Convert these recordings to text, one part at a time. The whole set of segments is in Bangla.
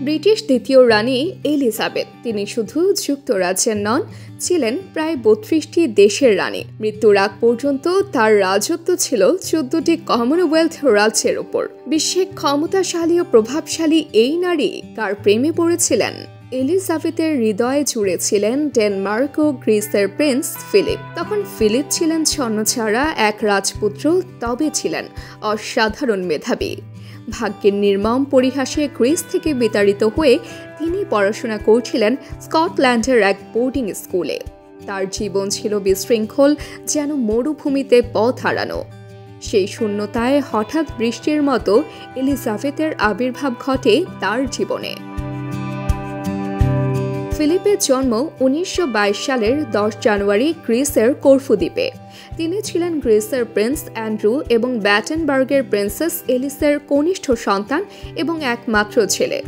ব্রিটিশ দ্বিতীয় রানী এলিজাবেথ তিনি শুধু যুক্তরাজ্যের নন, ছিলেন প্রায় ৩২টি দেশের রানী। মৃত্যুর আগ পর্যন্ত তার রাজত্ব ছিল ১৪টি কমনওয়েলথ রাজ্যের উপর। বিশ্বে ক্ষমতাশালী ও প্রভাবশালী এই নারী কার প্রেমে পড়েছিলেন? এলিজাবেথের হৃদয়ে জুড়ে ছিলেন ডেনমার্ক ও গ্রিসের প্রিন্স ফিলিপ। তখন ফিলিপ ছিলেন ছন্নছাড়া এক রাজপুত্র, তবে ছিলেন অসাধারণ মেধাবী। ভাগ্যের নির্মম পরিহাসে গ্রিস থেকে বিতাড়িত হয়ে তিনি পড়াশোনা করছিলেন স্কটল্যান্ডের এক বোর্ডিং স্কুলে। তার জীবন ছিল বিশৃঙ্খল, যেন মরুভূমিতে পথ হারানো। সেই শূন্যতায় হঠাৎ বৃষ্টির মতো এলিজাবেথের আবির্ভাব ঘটে তার জীবনে। ফিলিপের জন্ম ১৯২২ সালের ১০ জানুয়ারি গ্রিসের করফু দ্বীপে। তিনি ছিলেন গ্রিসের প্রিন্স অ্যান্ড্রু এবং ব্যাটেনবার্গের প্রিন্সেস এলিসের কনিষ্ঠ সন্তান এবং একমাত্র ছেলে।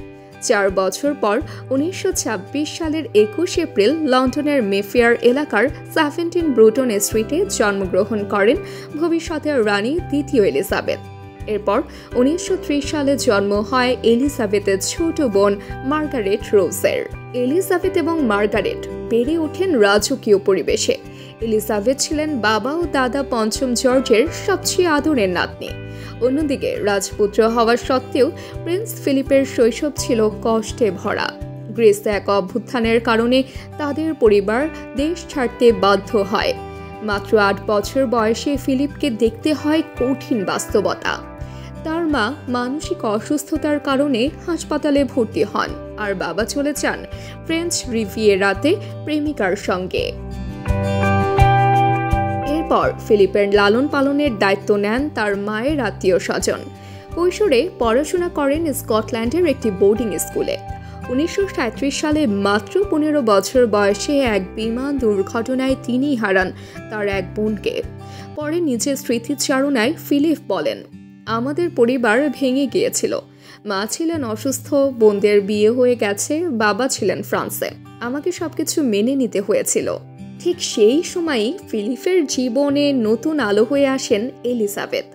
৪ বছর পর ১৯২৬ সালের ২১ এপ্রিল লন্ডনের মেফেয়ার এলাকার 17 ব্রুটন স্ট্রিটে জন্মগ্রহণ করেন ভবিষ্যতের রানী দ্বিতীয় এলিজাবেথ। এরপর ১৯৩০ সালে জন্ম হয় এলিজাবেথের ছোট বোন মার্গারেট রোজের। এলিজাবেথ এবং মার্গারেট বেড়ে ওঠেন রাজকীয় পরিবেশে। এলিজাবেথ ছিলেন বাবা ও দাদা পঞ্চম জর্জের সবচেয়ে আদরের নাতনি। অন্যদিকে রাজপুত্র হওয়া সত্ত্বেও প্রিন্স ফিলিপের শৈশব ছিল কষ্টে ভরা। গ্রিসে এক অভ্যুত্থানের কারণে তাদের পরিবার দেশ ছাড়তে বাধ্য হয়। মাত্র ৮ বছর বয়সে ফিলিপকে দেখতে হয় কঠিন বাস্তবতা। তার মা মানসিক অসুস্থতার কারণে হাসপাতালে ভর্তি হন, আর বাবা চলে যান ফ্রেঞ্চ রিভিয়েরাতে প্রেমিকার সঙ্গে। এরপর ফিলিপের লালন পালনের দায়িত্ব নেন তার মায়ের আত্মীয় স্বজন। কৈশোরে পড়াশোনা করেন স্কটল্যান্ডের একটি বোর্ডিং স্কুলে। ১৯৩৭ সালে মাত্র ১৫ বছর বয়সে এক বিমান দুর্ঘটনায় তিনি হারান তার এক বোনকে। পরে নিজের স্মৃতিচারণায় ফিলিপ বলেন, আমাদের পরিবার ভেঙে গিয়েছিল। মা ছিলেন অসুস্থ, বোনদের বিয়ে হয়ে গেছে, বাবা ছিলেন ফ্রান্সে। আমাকে সবকিছু মেনে নিতে হয়েছিল। ঠিক সেই সময়ই ফিলিপের জীবনে নতুন আলো হয়ে আসেন এলিজাবেথ।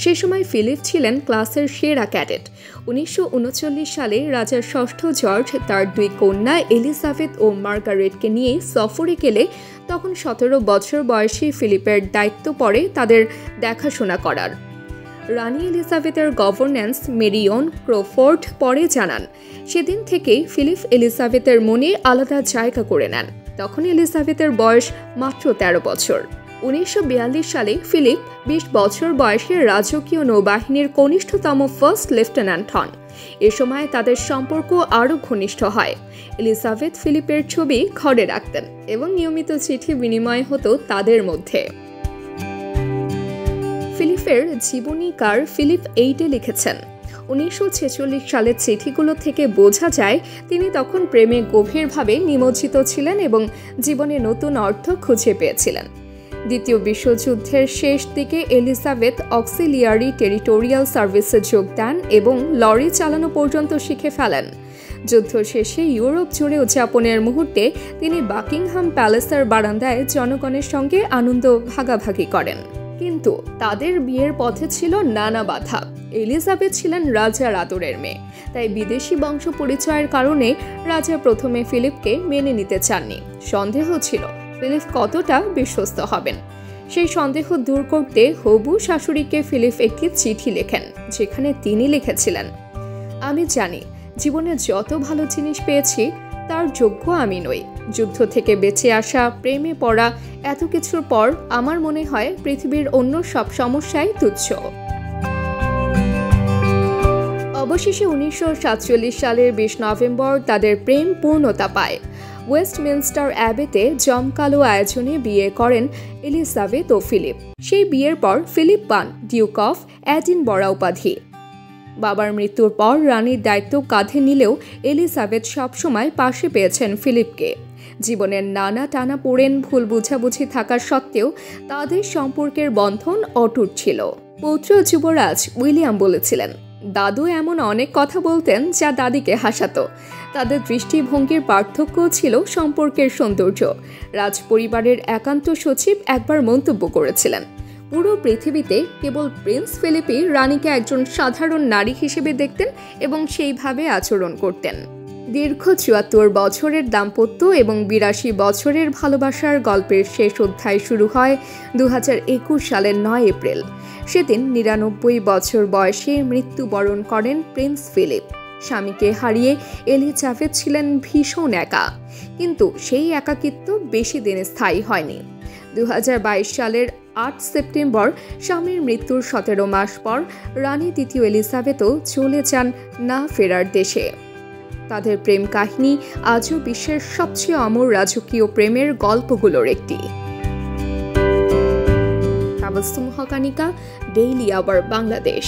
সে সময় ফিলিপ ছিলেন ক্লাসের সেরা ক্যাডেট। ১৯৩৯ সালে রাজা ষষ্ঠ জর্জ তার ২ কন্যা এলিজাবেথ ও মার্গারেটকে নিয়ে সফরে গেলে তখন ১৭ বছর বয়সী ফিলিপের দায়িত্ব পড়ে তাদের দেখাশোনা করার। রানী এলিজাবেথের গভর্নেন্স মেরিয়ন ক্রোফোর্ড পরে জানান, সেদিন থেকেই ফিলিপ এলিজাবেথের মনে আলাদা জায়গা করে নেন। তখন এলিজাবেথের বয়স মাত্র ১৩ বছর। ১৯৪২ সালে ফিলিপ ২০ বছর বয়সে রাজকীয় নৌবাহিনীর কনিষ্ঠতম ফার্স্ট লেফটেন্যান্ট হন। এ সময় তাদের সম্পর্ক আরও ঘনিষ্ঠ হয়। এলিজাবেথ ফিলিপের ছবি ঘরে রাখতেন এবং নিয়মিত চিঠি বিনিময় হতো তাদের মধ্যে। ফিলিপের জীবনীকার ফিলিপ এইটে লিখেছেন, ১৯৪৬ সালের চিঠিগুলো থেকে বোঝা যায় তিনি তখন প্রেমে গভীরভাবে নিমজ্জিত ছিলেন এবং জীবনে নতুন অর্থ খুঁজে পেয়েছিলেন। দ্বিতীয় বিশ্বযুদ্ধের শেষ দিকে এলিজাবেথ অক্সিলিয়ারি টেরিটোরিয়াল সার্ভিসে যোগ দেন এবং লরি চালানো পর্যন্ত শিখে ফেলেন। যুদ্ধ শেষে ইউরোপ জুড়ে উদযাপনের মুহূর্তে তিনি বাকিংহাম প্যালেসের বারান্দায় জনগণের সঙ্গে আনন্দ ভাগাভাগি করেন। কিন্তু তাদের বিয়ের পথে ছিল নানা বাধা। এলিজাবেথ ছিলেন রাজার আদরের মেয়ে, তাই বিদেশি বংশ পরিচয়ের কারণে রাজা প্রথমে ফিলিপকে মেনে নিতে চাননি। সন্দেহ ছিল ফিলিপ কতটা বিশ্বস্ত হবেন। সেই সন্দেহ দূর করতে হবু শাশুড়িকে ফিলিপ একটি চিঠি লেখেন, যেখানে তিনি লিখেছিলেন, আমি জানি জীবনে যত ভালো জিনিস পেয়েছি তার যোগ্য আমি নই। যুদ্ধ থেকে বেঁচে আসা, প্রেমে পড়া, এত কিছুর পর আমার মনে হয় পৃথিবীর অন্য সব সমস্যাই তুচ্ছ। অবশেষে ১৯৪৭ সালের ২০ নভেম্বর তাদের প্রেম পূর্ণতা পায়। ওয়েস্টমিনস্টার অ্যাবেতে জমকালো আয়োজনে বিয়ে করেন এলিজাবেথ ও ফিলিপ। সেই বিয়ের পর ফিলিপ পান ডিউক অফ এডিনবরা উপাধি। বাবার মৃত্যুর পর রানীর দায়িত্ব কাঁধে নিলেও এলিজাবেথ সবসময় পাশে পেয়েছেন ফিলিপকে। জীবনের নানা টানাপোড়েন, ভুল বুঝাবুঝি থাকা সত্ত্বেও তাদের সম্পর্কের বন্ধন অটুট ছিল। পৌত্র যুবরাজ উইলিয়াম বলেছিলেন, দাদু এমন অনেক কথা বলতেন যা দাদিকে হাসাতো। তাদের দৃষ্টিভঙ্গির পার্থক্য ছিল সম্পর্কের সৌন্দর্য। রাজপরিবারের একান্ত সচিব একবার মন্তব্য করেছিলেন, পুরো পৃথিবীতে কেবল প্রিন্স ফিলিপই রানীকে একজন সাধারণ নারী হিসেবে দেখতেন এবং সেইভাবে আচরণ করতেন। দীর্ঘ ৭৪ বছরের দাম্পত্য এবং ৮২ বছরের ভালোবাসার গল্পের শেষ অধ্যায় শুরু হয় ২০২১ সালের ৯ এপ্রিল। সেদিন ৯৯ বছর বয়সে মৃত্যুবরণ করেন প্রিন্স ফিলিপ। স্বামীকে হারিয়ে এলিজাবেথ ছিলেন ভীষণ একা, কিন্তু সেই একাকিত্ব বেশি দিন স্থায়ী হয়নি। ২০২২ সালের ৮ সেপ্টেম্বর স্বামীর মৃত্যুর ১৭ মাস পর রানী দ্বিতীয় এলিজাবেথও চলে যান না ফেরার দেশে। তাদের প্রেম কাহিনী আজও বিশ্বের সবচেয়ে অমর রাজকীয় প্রেমের গল্পগুলোর একটি। তাবাসসুম হকানিকা, ডেইলি আওয়ার বাংলাদেশ।